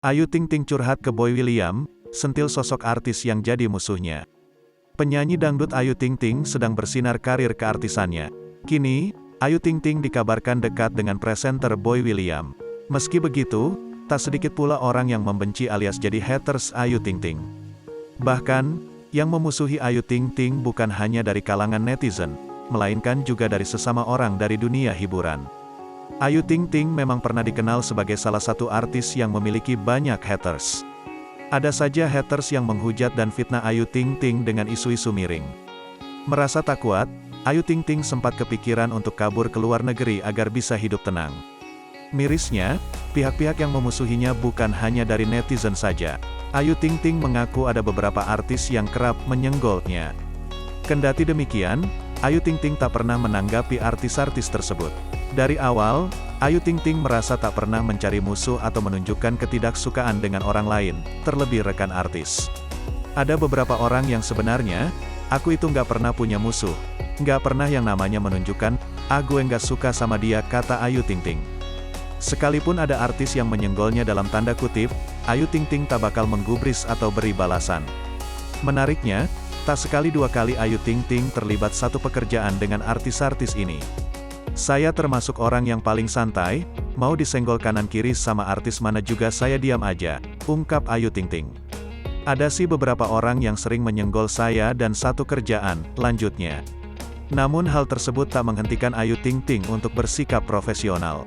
Ayu Ting Ting curhat ke Boy William, sentil sosok artis yang jadi musuhnya. Penyanyi dangdut Ayu Ting Ting sedang bersinar karir keartisannya. Kini, Ayu Ting Ting dikabarkan dekat dengan presenter Boy William. Meski begitu, tak sedikit pula orang yang membenci alias jadi haters Ayu Ting Ting. Bahkan, yang memusuhi Ayu Ting Ting bukan hanya dari kalangan netizen, melainkan juga dari sesama orang dari dunia hiburan. Ayu Ting Ting memang pernah dikenal sebagai salah satu artis yang memiliki banyak haters. Ada saja haters yang menghujat dan fitnah Ayu Ting Ting dengan isu-isu miring. Merasa tak kuat, Ayu Ting Ting sempat kepikiran untuk kabur ke luar negeri agar bisa hidup tenang. Mirisnya, pihak-pihak yang memusuhinya bukan hanya dari netizen saja. Ayu Ting Ting mengaku ada beberapa artis yang kerap menyenggolnya. Kendati demikian, Ayu Ting Ting tak pernah menanggapi artis-artis tersebut. Dari awal, Ayu Ting Ting merasa tak pernah mencari musuh atau menunjukkan ketidaksukaan dengan orang lain, terlebih rekan artis. Ada beberapa orang yang sebenarnya, aku itu nggak pernah punya musuh. Nggak pernah yang namanya menunjukkan, gue nggak suka sama dia, kata Ayu Ting Ting. Sekalipun ada artis yang menyenggolnya dalam tanda kutip, Ayu Ting Ting tak bakal menggubris atau beri balasan. Menariknya, tak sekali dua kali Ayu Ting Ting terlibat satu pekerjaan dengan artis-artis ini. Saya termasuk orang yang paling santai, mau disenggol kanan-kiri sama artis mana juga saya diam aja, ungkap Ayu Ting Ting. Ada sih beberapa orang yang sering menyenggol saya dan satu kerjaan, lanjutnya. Namun hal tersebut tak menghentikan Ayu Ting Ting untuk bersikap profesional.